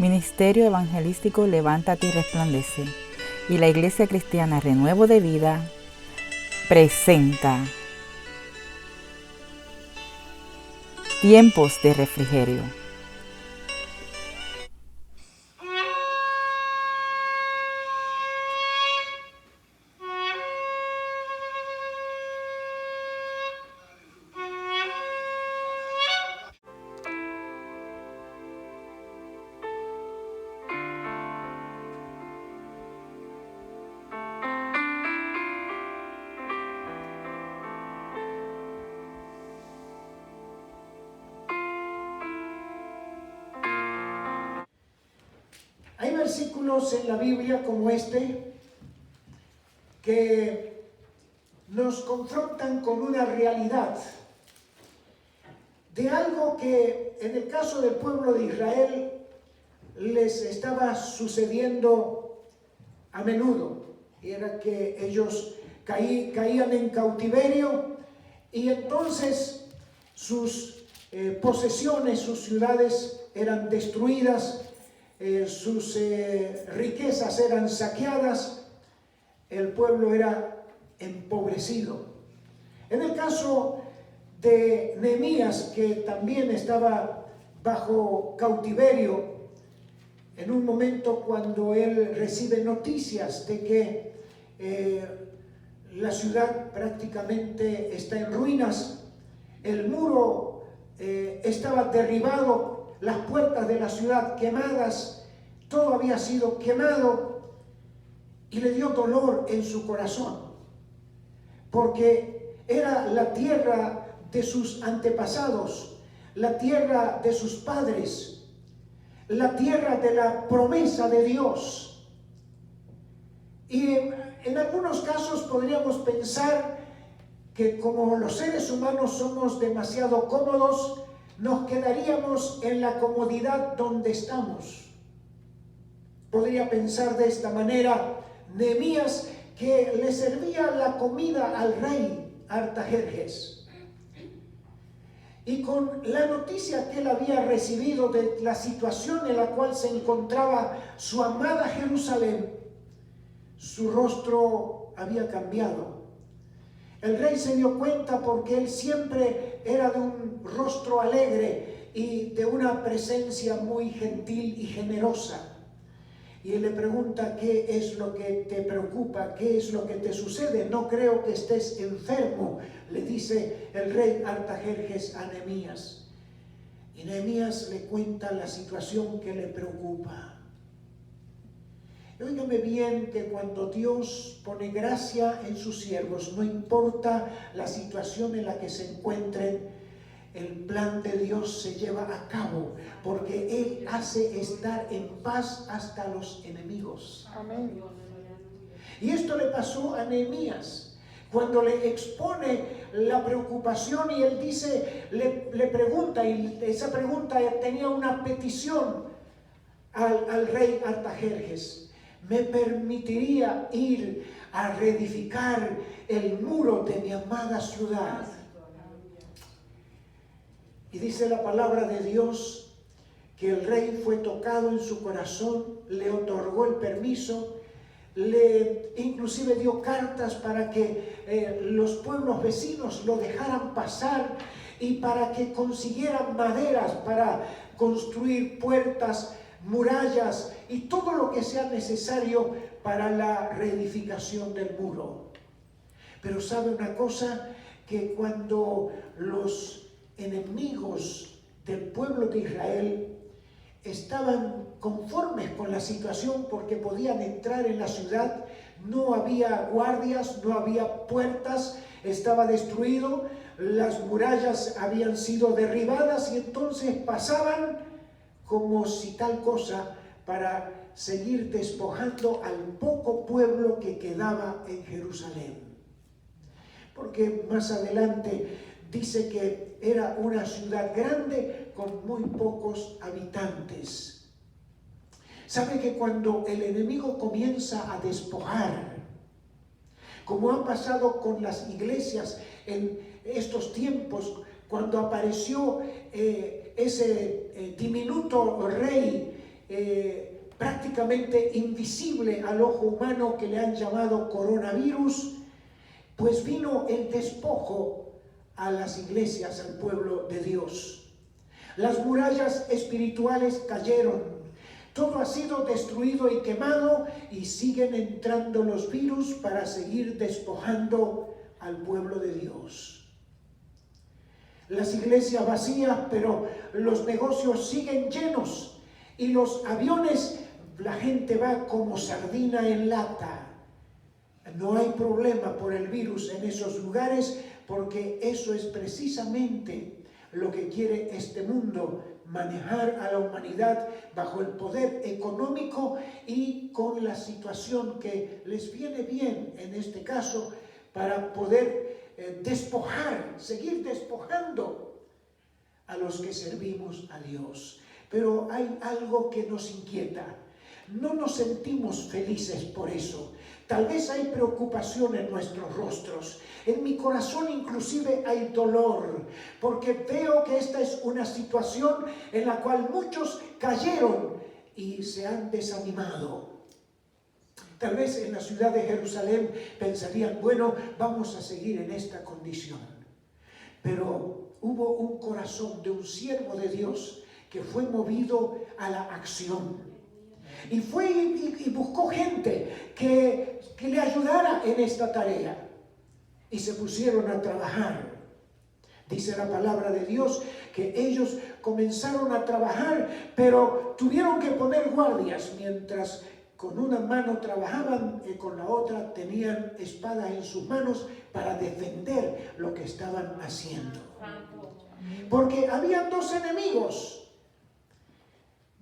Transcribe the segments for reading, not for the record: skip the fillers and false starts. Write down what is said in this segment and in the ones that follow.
Ministerio Evangelístico Levántate y Resplandece y la Iglesia Cristiana Renuevo de Vida presenta Tiempos de Refrigerio. Hay versículos en la Biblia como este que nos confrontan con una realidad de algo que en el caso del pueblo de Israel les estaba sucediendo a menudo, y era que ellos caían en cautiverio y entonces sus posesiones, sus ciudades eran destruidas, sus riquezas eran saqueadas, el pueblo era empobrecido. En el caso de Nehemías, que también estaba bajo cautiverio, en un momento cuando él recibe noticias de que la ciudad prácticamente está en ruinas, el muro estaba derribado, las puertas de la ciudad quemadas, todo había sido quemado, y le dio dolor en su corazón, porque era la tierra de sus antepasados, la tierra de sus padres, la tierra de la promesa de Dios. Y en algunos casos podríamos pensar que como los seres humanos somos demasiado cómodos, nos quedaríamos en la comodidad donde estamos. Podría pensar de esta manera Nehemías, que le servía la comida al rey Artajerjes, y con la noticia que él había recibido de la situación en la cual se encontraba su amada Jerusalén, su rostro había cambiado. El rey se dio cuenta porque él siempre era de un rostro alegre y de una presencia muy gentil y generosa. Y él le pregunta: ¿qué es lo que te preocupa? ¿Qué es lo que te sucede? No creo que estés enfermo, le dice el rey Artajerjes a Nehemías. Y Nehemías le cuenta la situación que le preocupa. Y óigame bien que cuando Dios pone gracia en sus siervos, no importa la situación en la que se encuentren, el plan de Dios se lleva a cabo, porque Él hace estar en paz hasta los enemigos. Amén. Y esto le pasó a Nehemías, cuando le expone la preocupación y él dice, le pregunta, y esa pregunta tenía una petición al rey Artajerjes: ¿me permitiría ir a reedificar el muro de mi amada ciudad? Y dice la palabra de Dios que el rey fue tocado en su corazón, le otorgó el permiso, le inclusive dio cartas para que los pueblos vecinos lo dejaran pasar y para que consiguieran maderas para construir puertas, murallas y todo lo que sea necesario para la reedificación del muro. Pero ¿sabe una cosa? Que cuando los enemigos del pueblo de Israel estaban conformes con la situación porque podían entrar en la ciudad, no había guardias, no había puertas, estaba destruido, las murallas habían sido derribadas, y entonces pasaban como si tal cosa para seguir despojando al poco pueblo que quedaba en Jerusalén. Porque más adelante dice que era una ciudad grande con muy pocos habitantes. ¿Sabe que cuando el enemigo comienza a despojar, como ha pasado con las iglesias en estos tiempos, cuando apareció ese diminuto rey prácticamente invisible al ojo humano que le han llamado coronavirus, pues vino el despojo a las iglesias, al pueblo de Dios. Las murallas espirituales cayeron, todo ha sido destruido y quemado, y siguen entrando los virus para seguir despojando al pueblo de Dios. Las iglesias vacías, pero los negocios siguen llenos, y los aviones, la gente va como sardina en lata. No hay problema por el virus en esos lugares, porque eso es precisamente lo que quiere este mundo, manejar a la humanidad bajo el poder económico y con la situación que les viene bien en este caso, para poder despojar, seguir despojando a los que servimos a Dios. Pero hay algo que nos inquieta. No nos sentimos felices por eso. Tal vez hay preocupación en nuestros rostros. En mi corazón inclusive hay dolor, porque veo que esta es una situación en la cual muchos cayeron y se han desanimado. Tal vez en la ciudad de Jerusalén pensarían, bueno, vamos a seguir en esta condición. Pero hubo un corazón de un siervo de Dios que fue movido a la acción. Y fue y buscó gente que le ayudara en esta tarea. Y se pusieron a trabajar. Dice la palabra de Dios que ellos comenzaron a trabajar, pero tuvieron que poner guardias mientras con una mano trabajaban y con la otra tenían espadas en sus manos para defender lo que estaban haciendo. Porque habían dos enemigos.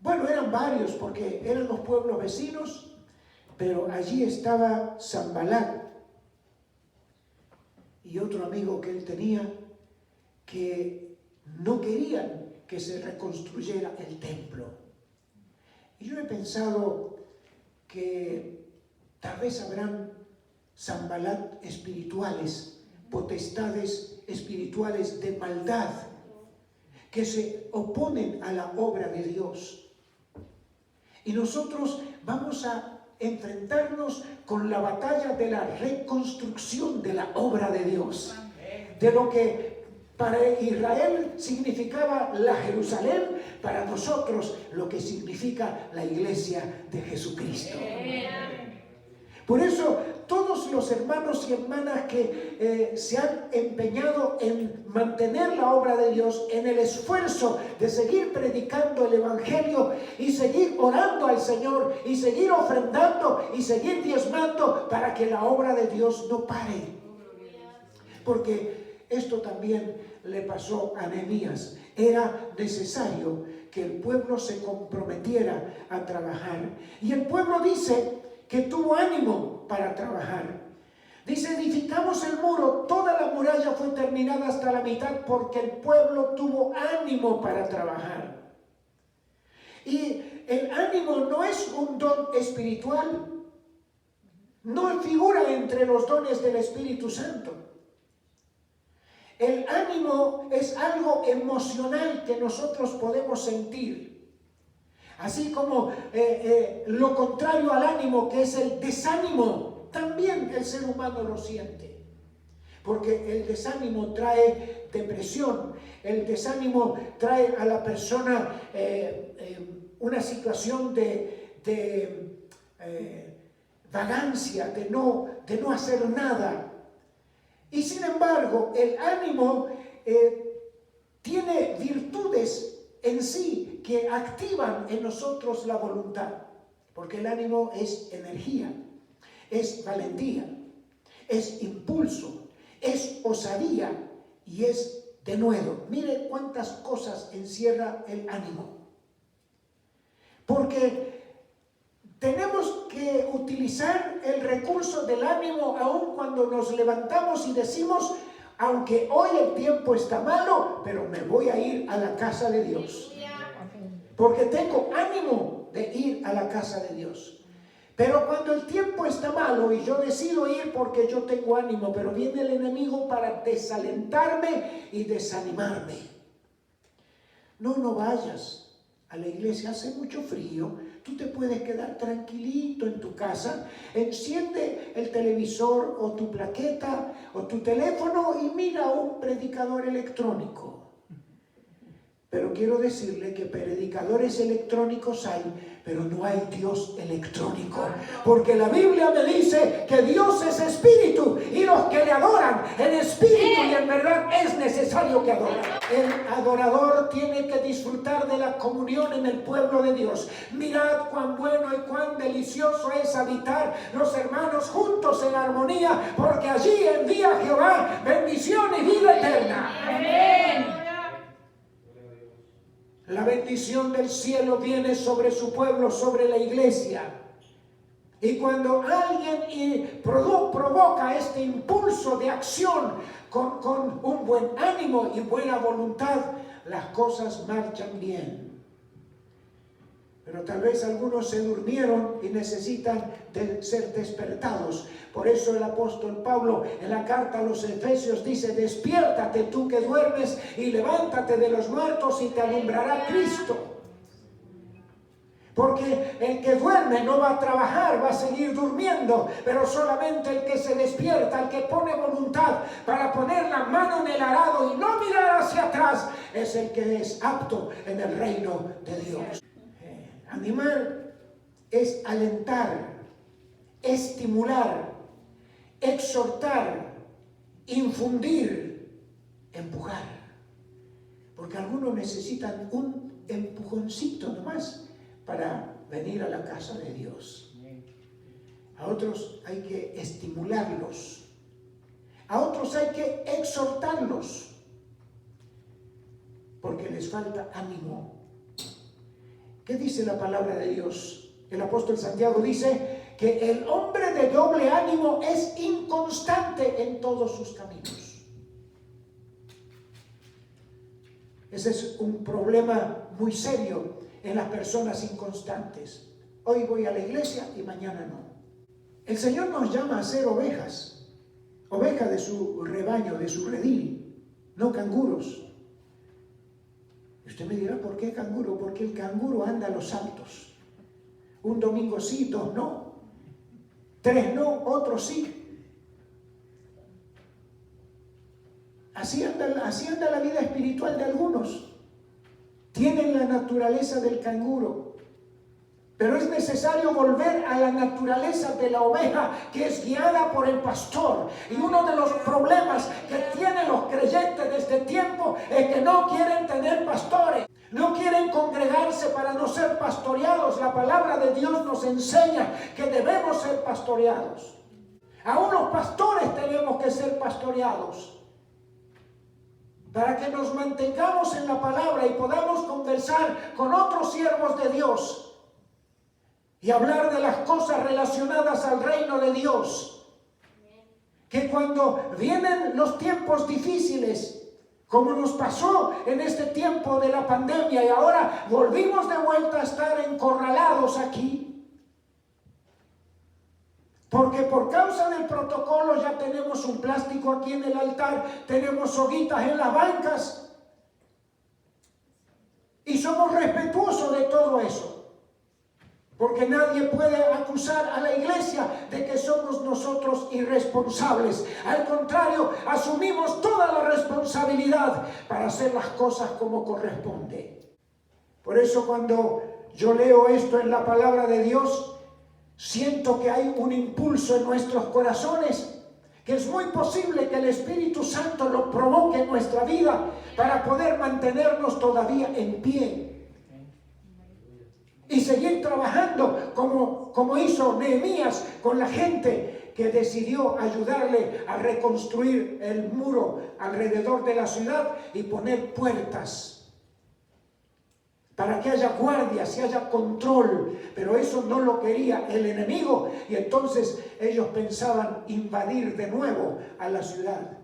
Bueno, eran varios porque eran los pueblos vecinos, pero allí estaba Sanbalat y otro amigo que él tenía, que no querían que se reconstruyera el templo. Y yo he pensado que tal vez habrán Sanbalat espirituales, potestades espirituales de maldad, que se oponen a la obra de Dios. Y nosotros vamos a enfrentarnos con la batalla de la reconstrucción de la obra de Dios, de lo que para Israel significaba la Jerusalén, para nosotros lo que significa la iglesia de Jesucristo. Por eso todos los hermanos y hermanas que se han empeñado en mantener la obra de Dios, en el esfuerzo de seguir predicando el Evangelio y seguir orando al Señor y seguir ofrendando y seguir diezmando para que la obra de Dios no pare. Porque esto también le pasó a Nehemías. Era necesario que el pueblo se comprometiera a trabajar. Y el pueblo dice que tuvo ánimo para trabajar. Dice, edificamos el muro, toda la muralla fue terminada hasta la mitad porque el pueblo tuvo ánimo para trabajar. Y el ánimo no es un don espiritual, no figura entre los dones del Espíritu Santo. El ánimo es algo emocional que nosotros podemos sentir. Así como lo contrario al ánimo, que es el desánimo, también el ser humano lo siente. Porque el desánimo trae depresión, el desánimo trae a la persona una situación de vagancia, de no hacer nada. Y sin embargo, el ánimo tiene virtudes en sí que activan en nosotros la voluntad, porque el ánimo es energía, es valentía, es impulso, es osadía y es denuedo. Mire cuántas cosas encierra el ánimo, porque tenemos que utilizar el recurso del ánimo aun cuando nos levantamos y decimos, aunque hoy el tiempo está malo, pero me voy a ir a la casa de Dios. Porque tengo ánimo de ir a la casa de Dios. Pero cuando el tiempo está malo y yo decido ir porque yo tengo ánimo, pero viene el enemigo para desalentarme y desanimarme. No vayas. a la iglesia, hace mucho frío, tú te puedes quedar tranquilito en tu casa, enciende el televisor o tu plaqueta o tu teléfono y mira a un predicador electrónico. Pero quiero decirle que predicadores electrónicos hay, pero no hay Dios electrónico. Porque la Biblia me dice que Dios es espíritu y los que le adoran en espíritu y en verdad es necesario que adoren. El adorador tiene que disfrutar de la comunión en el pueblo de Dios. Mirad cuán bueno y cuán delicioso es habitar los hermanos juntos en armonía, porque allí envía Jehová bendición y vida eterna. Amén. La bendición del cielo viene sobre su pueblo, sobre la iglesia. Y cuando alguien provoca este impulso de acción con un buen ánimo y buena voluntad, las cosas marchan bien. Pero tal vez algunos se durmieron y necesitan ser despertados. Por eso el apóstol Pablo en la carta a los Efesios dice: despiértate tú que duermes y levántate de los muertos y te alumbrará Cristo. Porque el que duerme no va a trabajar, va a seguir durmiendo, pero solamente el que se despierta, el que pone voluntad para poner la mano en el arado y no mirar hacia atrás, es el que es apto en el reino de Dios. Animar es alentar, estimular, exhortar, infundir, empujar. Porque algunos necesitan un empujoncito nomás para venir a la casa de Dios. A otros hay que estimularlos. A otros hay que exhortarlos. Porque les falta ánimo. ¿Qué dice la palabra de Dios? El apóstol Santiago dice que el hombre de doble ánimo es inconstante en todos sus caminos. Ese es un problema muy serio en las personas inconstantes. Hoy voy a la iglesia y mañana no. El Señor nos llama a ser ovejas, ovejas de su rebaño, de su redil, no canguros. Y usted me dirá, ¿por qué canguro? Porque el canguro anda a los saltos. Un domingo sí, 2 no. 3 no, otro sí. Así anda la vida espiritual de algunos. Tienen la naturaleza del canguro. Pero es necesario volver a la naturaleza de la oveja que es guiada por el pastor. Y uno de los problemas que tienen los creyentes de este tiempo es que no quieren tener pastores. No quieren congregarse para no ser pastoreados. La palabra de Dios nos enseña que debemos ser pastoreados. Aún los pastores tenemos que ser pastoreados. Para que nos mantengamos en la palabra y podamos conversar con otros siervos de Dios. Y hablar de las cosas relacionadas al reino de Dios. Que cuando vienen los tiempos difíciles, como nos pasó en este tiempo de la pandemia y ahora volvimos de vuelta a estar encorralados aquí. Porque por causa del protocolo ya tenemos un plástico aquí en el altar, tenemos hoguitas en las bancas y somos respetuosos de todo eso. Porque nadie puede acusar a la iglesia de que somos nosotros irresponsables. Al contrario, asumimos toda la responsabilidad para hacer las cosas como corresponde. Por eso cuando yo leo esto en la palabra de Dios, siento que hay un impulso en nuestros corazones, que es muy posible que el Espíritu Santo lo provoque en nuestra vida para poder mantenernos todavía en pie. Y seguir trabajando como hizo Nehemías con la gente que decidió ayudarle a reconstruir el muro alrededor de la ciudad y poner puertas para que haya guardias y haya control. Pero eso no lo quería el enemigo y entonces ellos pensaban invadir de nuevo a la ciudad.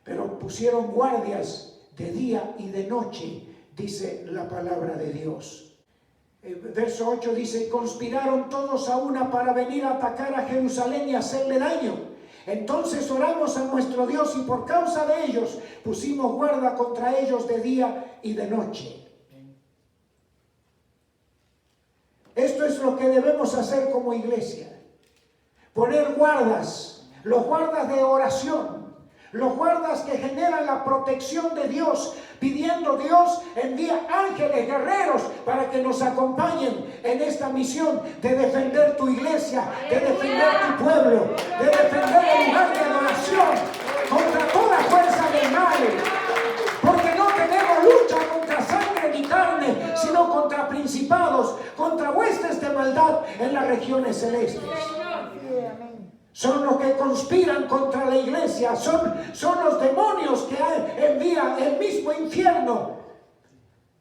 Pero pusieron guardias de día y de noche, dice la palabra de Dios. Verso 8 dice: conspiraron todos a una para venir a atacar a Jerusalén y hacerle daño. Entonces oramos a nuestro Dios y por causa de ellos pusimos guarda contra ellos de día y de noche. lo que debemos hacer como iglesia. Poner guardas, los guardas de oración, los guardas que generan la protección de Dios, pidiendo Dios envía ángeles guerreros para que nos acompañen en esta misión de defender tu iglesia, de defender tu pueblo, de defender el lugar de adoración contra toda fuerza del mal. Porque no tenemos lucha contra sangre ni carne, sino contra principados, contra huestes de maldad en las regiones celestes. Son los que conspiran contra la iglesia, son los demonios que envía el mismo infierno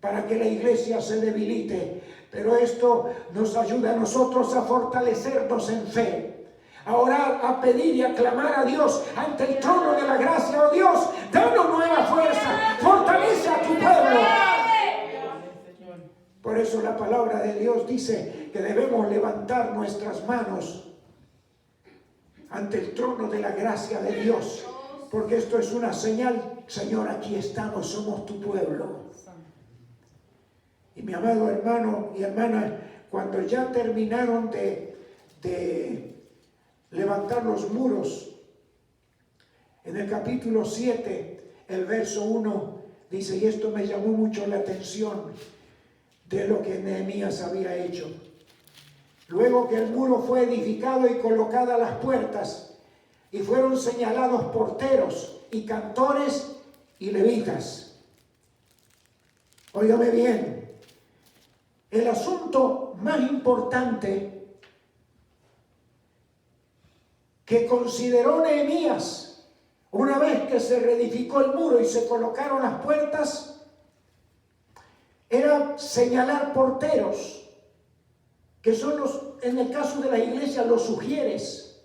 para que la iglesia se debilite. Pero esto nos ayuda a nosotros a fortalecernos en fe, a orar, a pedir y a clamar a Dios ante el trono de la gracia. Oh Dios, danos nueva fuerza, fortalece a tu pueblo. Por eso la palabra de Dios dice que debemos levantar nuestras manos ante el trono de la gracia de Dios, porque esto es una señal. Señor, aquí estamos, somos tu pueblo. Y mi amado hermano y hermana, cuando ya terminaron de levantar los muros, en el capítulo 7, el verso 1 dice, y esto me llamó mucho la atención de lo que Nehemías había hecho. Luego que el muro fue edificado y colocadas las puertas, y fueron señalados porteros y cantores y levitas. Óigame bien, el asunto más importante que consideró Nehemías, una vez que se reedificó el muro y se colocaron las puertas, era señalar porteros, que son en el caso de la iglesia, los sugieres,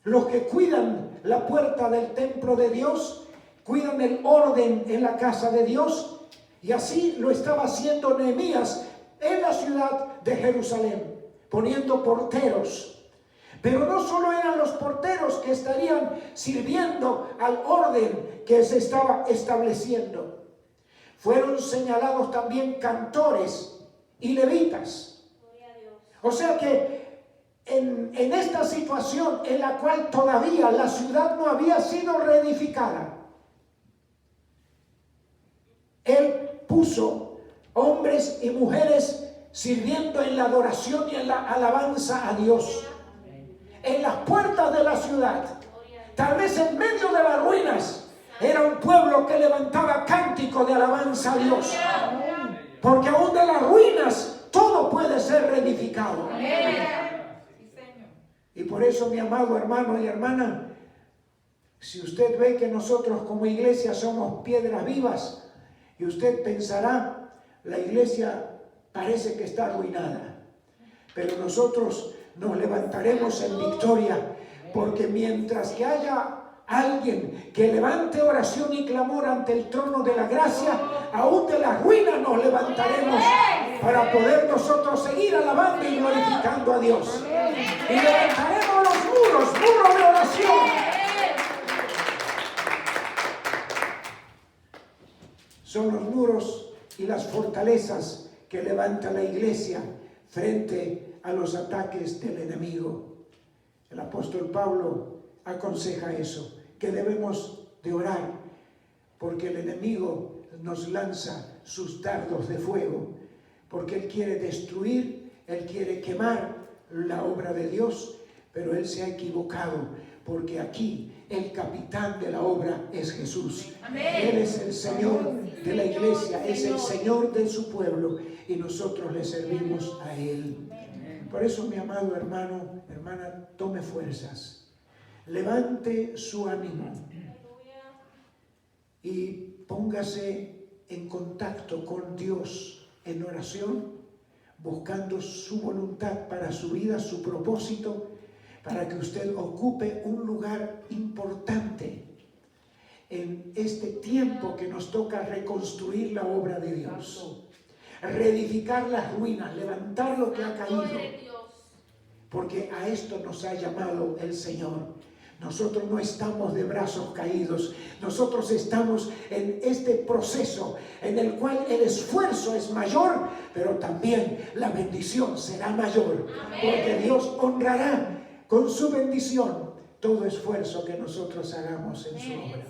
los que cuidan la puerta del templo de Dios, cuidan el orden en la casa de Dios, y así lo estaba haciendo Nehemías en la ciudad de Jerusalén, poniendo porteros. Pero no solo eran los porteros que estarían sirviendo al orden que se estaba estableciendo, fueron señalados también cantores y levitas. O sea que en esta situación en la cual todavía la ciudad no había sido reedificada, Él puso hombres y mujeres sirviendo en la adoración y en la alabanza a Dios. En las puertas de la ciudad, tal vez en medio de las ruinas, era un pueblo que levantaba cántico de alabanza a Dios. Porque aún de las ruinas todo puede ser reedificado. Y por eso, mi amado hermano y hermana, si usted ve que nosotros como iglesia somos piedras vivas, y usted pensará, la iglesia parece que está arruinada, pero nosotros nos levantaremos en victoria, porque mientras que haya alguien que levante oración y clamor ante el trono de la gracia, aún de las ruinas nos levantaremos para poder nosotros seguir alabando y glorificando a Dios. Y levantaremos los muros de oración. Son los muros y las fortalezas que levanta la iglesia frente a los ataques del enemigo. El apóstol Pablo aconseja eso, que debemos de orar, porque el enemigo nos lanza sus dardos de fuego, porque él quiere destruir, él quiere quemar la obra de Dios, pero él se ha equivocado, porque aquí el capitán de la obra es Jesús. Amén. Él es el Señor de la iglesia, es el Señor de su pueblo, y nosotros le servimos a Él. Por eso, mi amado hermano, hermana, tome fuerzas, levante su ánimo y póngase en contacto con Dios en oración, buscando su voluntad para su vida, su propósito, para que usted ocupe un lugar importante en este tiempo que nos toca reconstruir la obra de Dios, reedificar las ruinas, levantar lo que ha caído, porque a esto nos ha llamado el Señor. Nosotros no estamos de brazos caídos, nosotros estamos en este proceso en el cual el esfuerzo es mayor, pero también la bendición será mayor, porque Dios honrará con su bendición todo esfuerzo que nosotros hagamos en su obra.